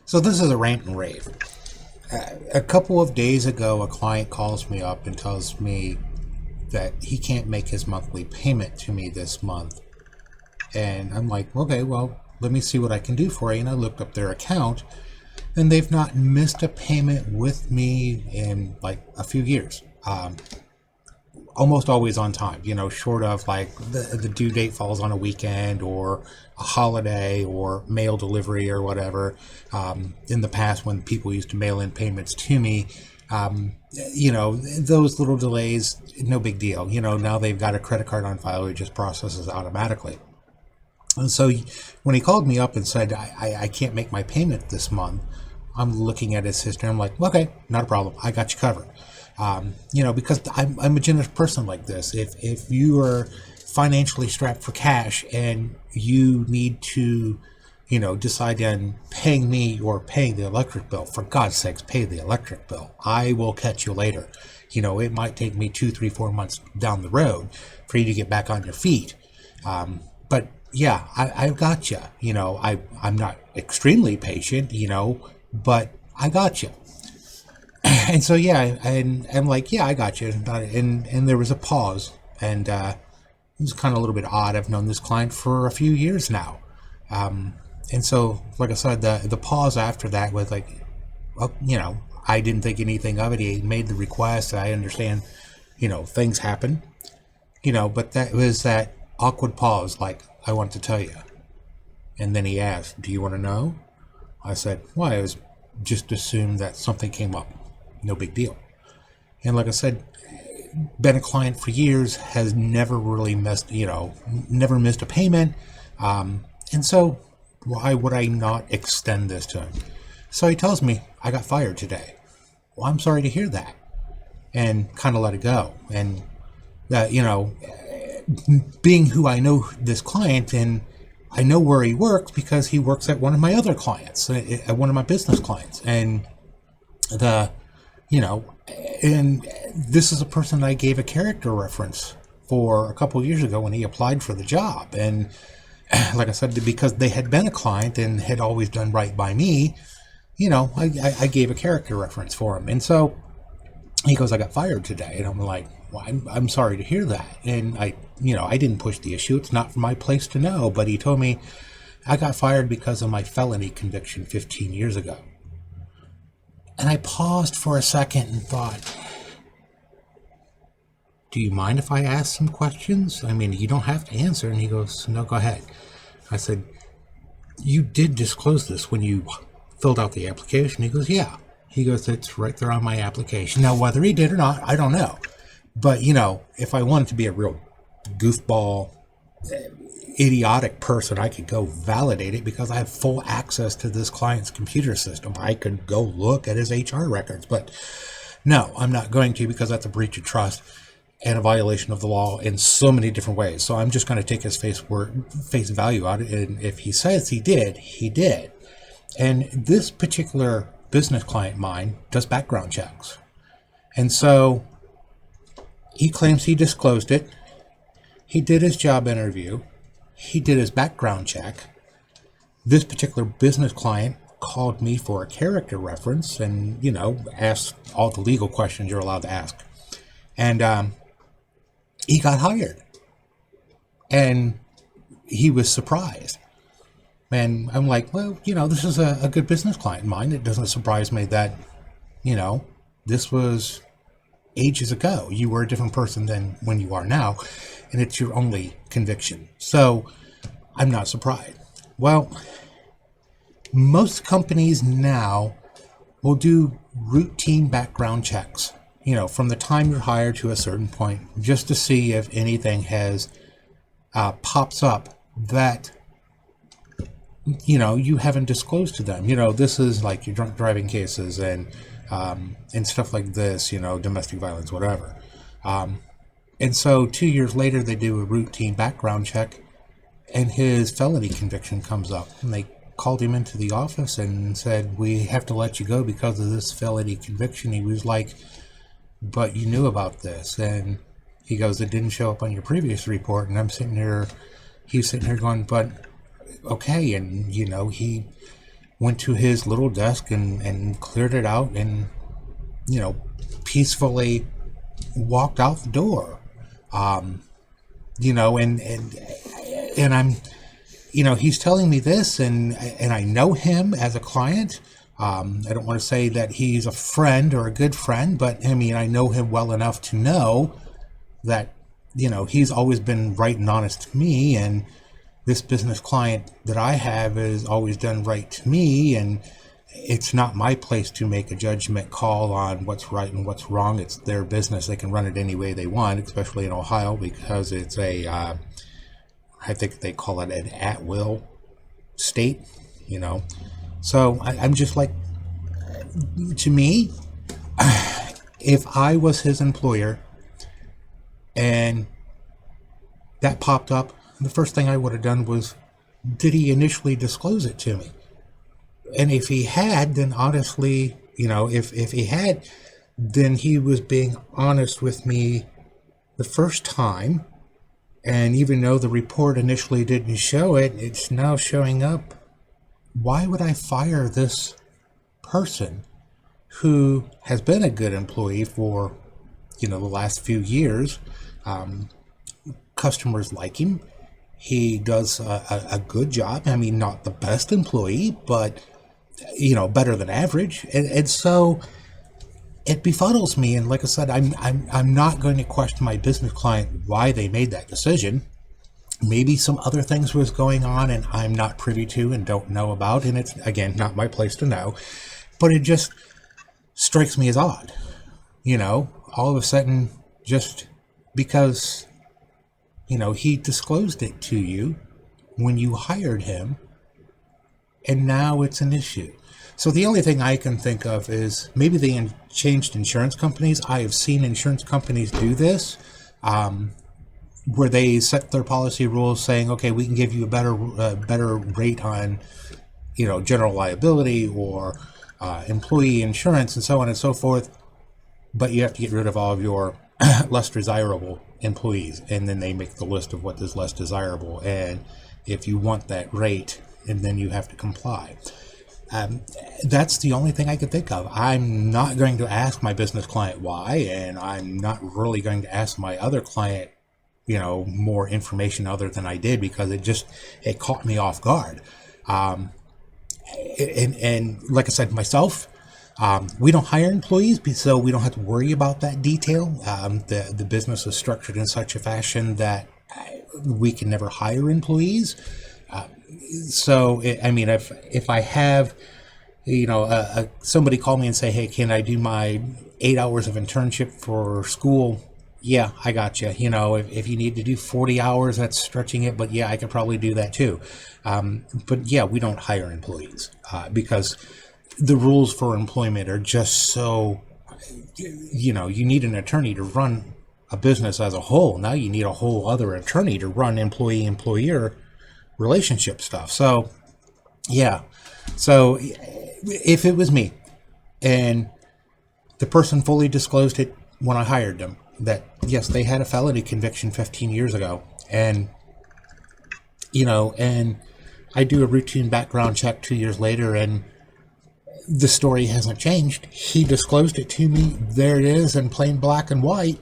So this is a rant and rave. A couple of days ago, a client calls me up and tells me that he can't make his monthly payment to me this month. And I'm like, okay, well, let me see what I can do for you. And I looked up their account, and they've not missed a payment with me in like a few years. Almost always on time, short of like the due date falls on a weekend or a holiday or mail delivery or whatever. In the past, when people used to mail in payments to me, those little delays, no big deal. Now they've got a credit card on file, it just processes automatically. And so when he called me up and said, I can't make my payment this month, I'm looking at his history. I'm like, okay, not a problem. I got you covered. Because I'm a generous person like this. If you are financially strapped for cash and you need to, decide on paying me or paying the electric bill, for God's sakes, pay the electric bill. I will catch you later. It might take me 2, 3, 4 months down the road for you to get back on your feet. But yeah, I've got you. I'm not extremely patient, but I got you. And so, yeah, and I'm like, yeah, I got you. And there was a pause, and it was kind of a little bit odd. I've known this client for a few years now. And so, like I said, the pause after that was like, well, I didn't think anything of it. He made the request. I understand, things happen, but that was that awkward pause, like, I want to tell you. And then he asked, do you want to know? I said, well, I was just assumed that something came up. No big deal. And like I said, been a client for years, has never really never missed a payment. And so why would I not extend this to him? So he tells me, I got fired today. Well, I'm sorry to hear that. And kind of let it go. And, being who I know this client, and I know where he works because he works at one of my other clients, at one of my business clients. And and this is a person I gave a character reference for a couple of years ago when he applied for the job. And like I said, because they had been a client and had always done right by me, I gave a character reference for him. And so he goes, I got fired today. And I'm like, well, I'm sorry to hear that. And I didn't push the issue. It's not my place to know. But he told me I got fired because of my felony conviction 15 years ago. And I paused for a second and thought, do you mind if I ask some questions? I mean, you don't have to answer. And he goes, no, go ahead. I said, you did disclose this when you filled out the application. He goes, yeah. He goes, it's right there on my application. Now, whether he did or not, I don't know. But, if I wanted to be a real goofball, idiotic person, I could go validate it because I have full access to this client's computer system. I could go look at his HR records. But no, I'm not going to, because that's a breach of trust and a violation of the law in so many different ways. So I'm just going to take his face value out of it. And if he says he did, he did. And this particular business client of mine does background checks. And so he claims he disclosed it. He did his job interview. He did his background check. This particular business client called me for a character reference and, asked all the legal questions you're allowed to ask. And he got hired. And he was surprised. And I'm like, well, this is a good business client of mine. It doesn't surprise me that, this was ages ago. You were a different person than when you are now. And it's your only conviction. So I'm not surprised. Well, most companies now will do routine background checks, from the time you're hired to a certain point, just to see if anything has pops up that, you haven't disclosed to them. This is like your drunk driving cases and stuff like this, domestic violence, whatever. And so 2 years later, they do a routine background check, and his felony conviction comes up. And they called him into the office and said, we have to let you go because of this felony conviction. He was like, but you knew about this. And he goes, it didn't show up on your previous report. And he's sitting here going, but okay. And, he went to his little desk and cleared it out and, peacefully walked out the door. And I'm, he's telling me this, and I know him as a client. I don't want to say that he's a friend or a good friend, but I know him well enough to know that, he's always been right and honest to me, and this business client that I have has always done right to me, and it's not my place to make a judgment call on what's right and what's wrong. It's their business. They can run it any way they want, especially in Ohio, because it's I think they call it an at-will state, So I'm just like, to me, if I was his employer and that popped up, the first thing I would have done was, did he initially disclose it to me? And if he had, then honestly, if he had, then he was being honest with me the first time. And even though the report initially didn't show it, it's now showing up. Why would I fire this person who has been a good employee for, the last few years? Customers like him. He does a good job. Not the best employee, but, better than average. And so it befuddles me. And like I said, I'm not going to question my business client why they made that decision. Maybe some other things was going on and I'm not privy to and don't know about. And it's, again, not my place to know. But it just strikes me as odd. All of a sudden, just because, he disclosed it to you when you hired him, and now it's an issue. So the only thing I can think of is maybe they changed insurance companies. I have seen insurance companies do this, where they set their policy rules saying, okay, we can give you a better rate on, general liability or employee insurance and so on and so forth, but you have to get rid of all of your less desirable employees, and then they make the list of what is less desirable, and if you want that rate, and then you have to comply. That's the only thing I could think of. I'm not going to ask my business client why, and I'm not really going to ask my other client, more information other than I did, because it caught me off guard. And like I said, myself, we don't hire employees, so we don't have to worry about that detail. The business is structured in such a fashion that we can never hire employees. So, if I have, somebody call me and say, hey, can I do my 8 hours of internship for school? Yeah, I got you. If you need to do 40 hours, that's stretching it, but yeah, I could probably do that too. But yeah, we don't hire employees because the rules for employment are just so, you need an attorney to run a business as a whole. Now you need a whole other attorney to run employee-employer relationship stuff. So, yeah. So if it was me and the person fully disclosed it when I hired them, that yes, they had a felony conviction 15 years ago, and and I do a routine background check 2 years later, and the story hasn't changed. He disclosed it to me. There it is in plain black and white.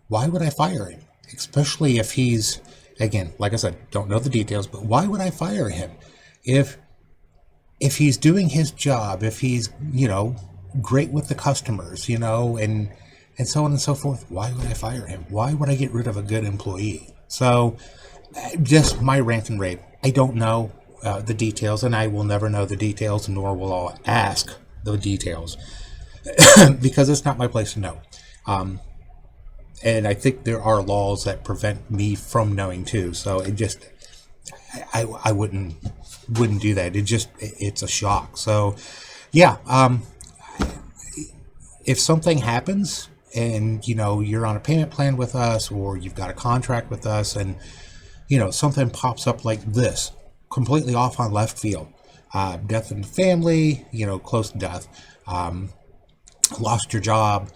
Why would I fire him? Especially if he's, again, like I said, don't know the details, but why would I fire him? If he's doing his job, if he's, great with the customers, and so on and so forth, why would I fire him? Why would I get rid of a good employee? So, just my rant and rave. I don't know the details, and I will never know the details, nor will I ask the details, because it's not my place to know. And I think there are laws that prevent me from knowing too. So it just, I wouldn't do that. It's a shock. So, yeah. If something happens, and you're on a payment plan with us, or you've got a contract with us, and something pops up like this, completely off on left field, death in the family, close to death, lost your job,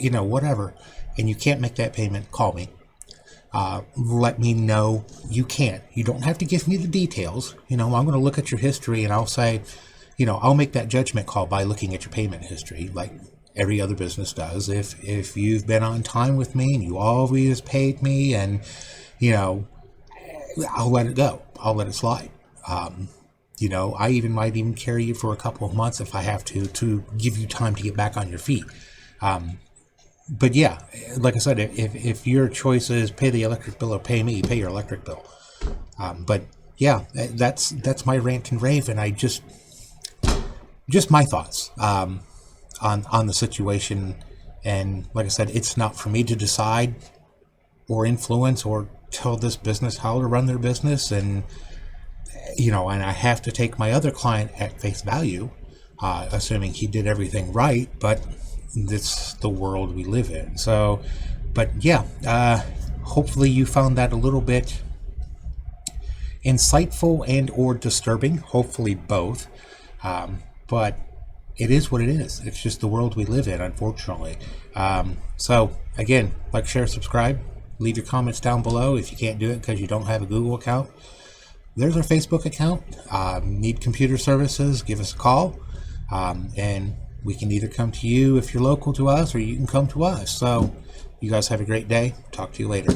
whatever, and you can't make that payment, call me. let me know. You can. You don't have to give me the details. I'm going to look at your history and I'll say, I'll make that judgment call by looking at your payment history, like every other business does. If you've been on time with me and you always paid me, and I'll let it go. I'll let it slide. I might even carry you for a couple of months if I have to give you time to get back on your feet. But yeah, like I said, if your choice is pay the electric bill or pay me, pay your electric bill. But yeah, that's my rant and rave, and I just my thoughts on the situation. And like I said, it's not for me to decide or influence or tell this business how to run their business, and and I have to take my other client at face value, assuming he did everything right. But it's the world we live in. So, but yeah, hopefully you found that a little bit insightful and or disturbing. Hopefully both. But it is what it is. It's just the world we live in, unfortunately. So again, like, share, subscribe, leave your comments down below. If you can't do it because you don't have a Google account, there's our Facebook account. Need computer services, give us a call. And we can either come to you if you're local to us, or you can come to us. So you guys have a great day. Talk to you later.